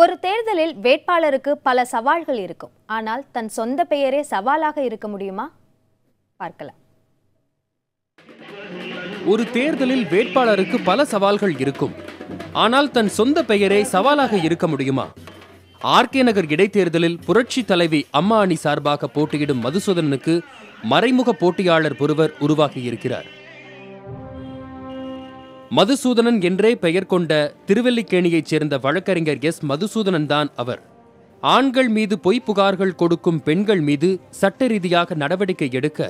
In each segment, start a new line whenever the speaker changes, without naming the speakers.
ஒரு தேர்தலில் வேட்பாளருக்கு பல சவால்கள் இருக்கும். ஆனால் தன் சொந்த பெயரே சவாலாக இருக்க முடியுமா? பார்க்கலாம்.
ஒரு தேர்தலில் வேட்பாளருக்கு பல சவால்கள் இருக்கும். ஆனால் தன் சொந்த பெயரே சவாலாக இருக்க முடியுமா? ஆர்கே நகர் இடைத்தேர்தலில் புரட்சி தலைவி அம்மா அணி சார்பாக போட்டியிடும் மதுசூதனனுக்கு மறைமுக போட்டியாளர் ஒருவர் உருவாகியிருக்கிறார். மதுசூதனன் என்றே பெயர் கொண்ட திருவல்லிக்கேணியைச் சேர்ந்த வழக்கறிஞர் எஸ். மதுசூதனன் தான் அவர். ஆண்கள் மீது பொய் புகார்கள் கொடுக்கும் பெண்கள் மீது சட்ட ரீதியாக நடவடிக்கை எடுக்க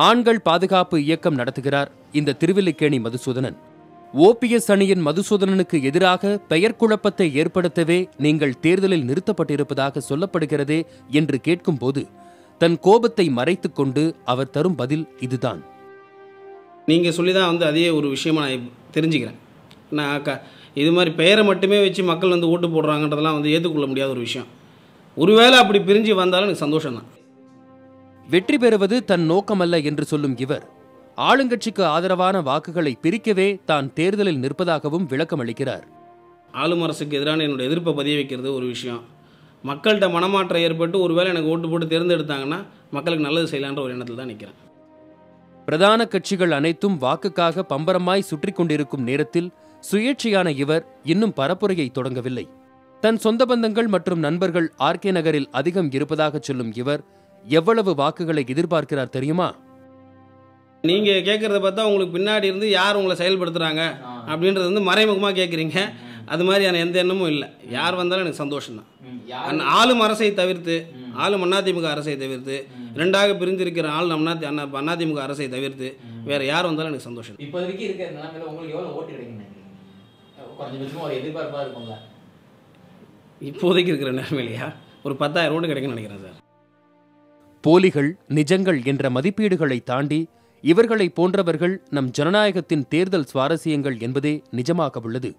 ஆண்கள் பாதுகாப்பு இயக்கம் நடத்துகிறார் இந்த திருவல்லிக்கேணி மதுசூதனன். ஓபிஎஸ் அணியின் மதுசூதனனுக்கு எதிராக பெயர் குழப்பத்தை ஏற்படுத்தவே நீங்கள் தேர்தலில் நிறுத்தப்பட்டிருப்பதாக சொல்லப்படுகிறதே என்று கேட்கும்போது தன் கோபத்தை மறைத்துக் கொண்டு அவர் தரும் பதில் இதுதான்.
நீங்கள் சொல்லி தான் அதே ஒரு விஷயமா நான் தெரிஞ்சுக்கிறேன். நான் இது மாதிரி பெயரை மட்டுமே வச்சு மக்கள் ஓட்டு போடுறாங்கன்றதெல்லாம் ஏற்றுக்கொள்ள முடியாத ஒரு விஷயம். ஒருவேளை அப்படி பிரிஞ்சு வந்தாலும் எனக்கு சந்தோஷம்தான்.
வெற்றி பெறுவது தன் நோக்கமல்ல என்று சொல்லும் இவர் ஆளுங்கட்சிக்கு ஆதரவான வாக்குகளை பிரிக்கவே தான் தேர்தலில் நிற்பதாகவும் விளக்கம் அளிக்கிறார்.
ஆளும் அரசுக்கு எதிரான என்னோட எதிர்ப்பை பதிய வைக்கிறது ஒரு விஷயம். மக்கள்கிட்ட மனமாற்றம் ஏற்பட்டு ஒருவேளை எனக்கு ஓட்டு போட்டு தேர்ந்தெடுத்தாங்கன்னா மக்களுக்கு நல்லது செய்யலான்ற ஒரு எண்ணத்தில் தான் நிற்கிறேன்.
பிரதான கட்சிகள் அனைத்தும் வாக்குக்காக பம்பரமாய் சுற்றி கொண்டிருக்கும் நேரத்தில் சுயேட்சையான இவர் இன்னும் பரப்புரையை தொடங்கவில்லை. தன் சொந்த பந்தங்கள் மற்றும் நண்பர்கள் ஆர்கே நகரில் அதிகம் இருப்பதாக சொல்லும் இவர் எவ்வளவு வாக்குகளை எதிர்பார்க்கிறார் தெரியுமா?
நீங்க கேட்கறத பார்த்தா உங்களுக்கு பின்னாடி இருந்து யார் உங்களை செயல்படுத்துறாங்க அப்படின்றது மறைமுகமாக கேட்குறீங்க. அது மாதிரியான எந்த எண்ணமும் இல்லை. யார் வந்தாலும் எனக்கு சந்தோஷம் தான். ஆளும் அரசை தவிர்த்து, ஆளும் அதிமுக அரசை தவிர்த்து, இரண்டாக பிரிந்திருக்கிற அதிமுக அரசை தவிர்த்து வேற யார் வந்தாலும் எனக்கு சந்தோஷம்.
இப்போதைக்கு இருக்கிற நிலைமையில உங்களுக்கு எவ்வளவு ஓட்டு கிடைக்குங்க? குறைஞ்சபட்சமா ஒரு எதிர்பார்ப்பா இருக்கும்ல.
இப்போதைக்கு இருக்கிற நிலைமையிலையா ஒரு 10,000 ஓட்டு கிடைக்கும்னு நினைக்கிறேன் சார்.
போலிகள் நிஜங்கள் என்ற மதிப்பீடுகளை தாண்டி இவர்களை போன்றவர்கள் நம் ஜனநாயகத்தின் தேர்தல் சுவாரஸ்யங்கள் என்பதே நிஜமாக உள்ளது.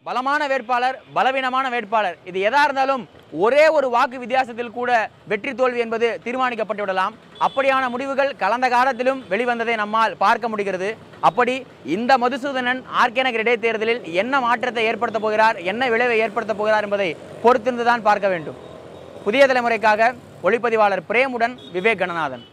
பலமான வேட்பாளர், பலவீனமான வேட்பாளர், இது எதா இருந்தாலும் ஒரே ஒரு வாக்கு வித்தியாசத்தில் கூட வெற்றி தோல்வி என்பது தீர்மானிக்கப்பட்டு விடலாம். அப்படியான முடிவுகள் கடந்த காலத்திலும் வெளிவந்ததை நம்மால் பார்க்க முடிகிறது. அப்படி இந்த மதுசூதனன் ஆர்கே நகர் இடைத்தேர்தலில் என்ன மாற்றத்தை ஏற்படுத்த போகிறார், என்ன விளைவை ஏற்படுத்த போகிறார் என்பதை பொறுத்திருந்துதான் பார்க்க வேண்டும். புதிய தலைமுறைக்காக ஒளிப்பதிவாளர் பிரேமுடன் விவேக் கணநாதன்.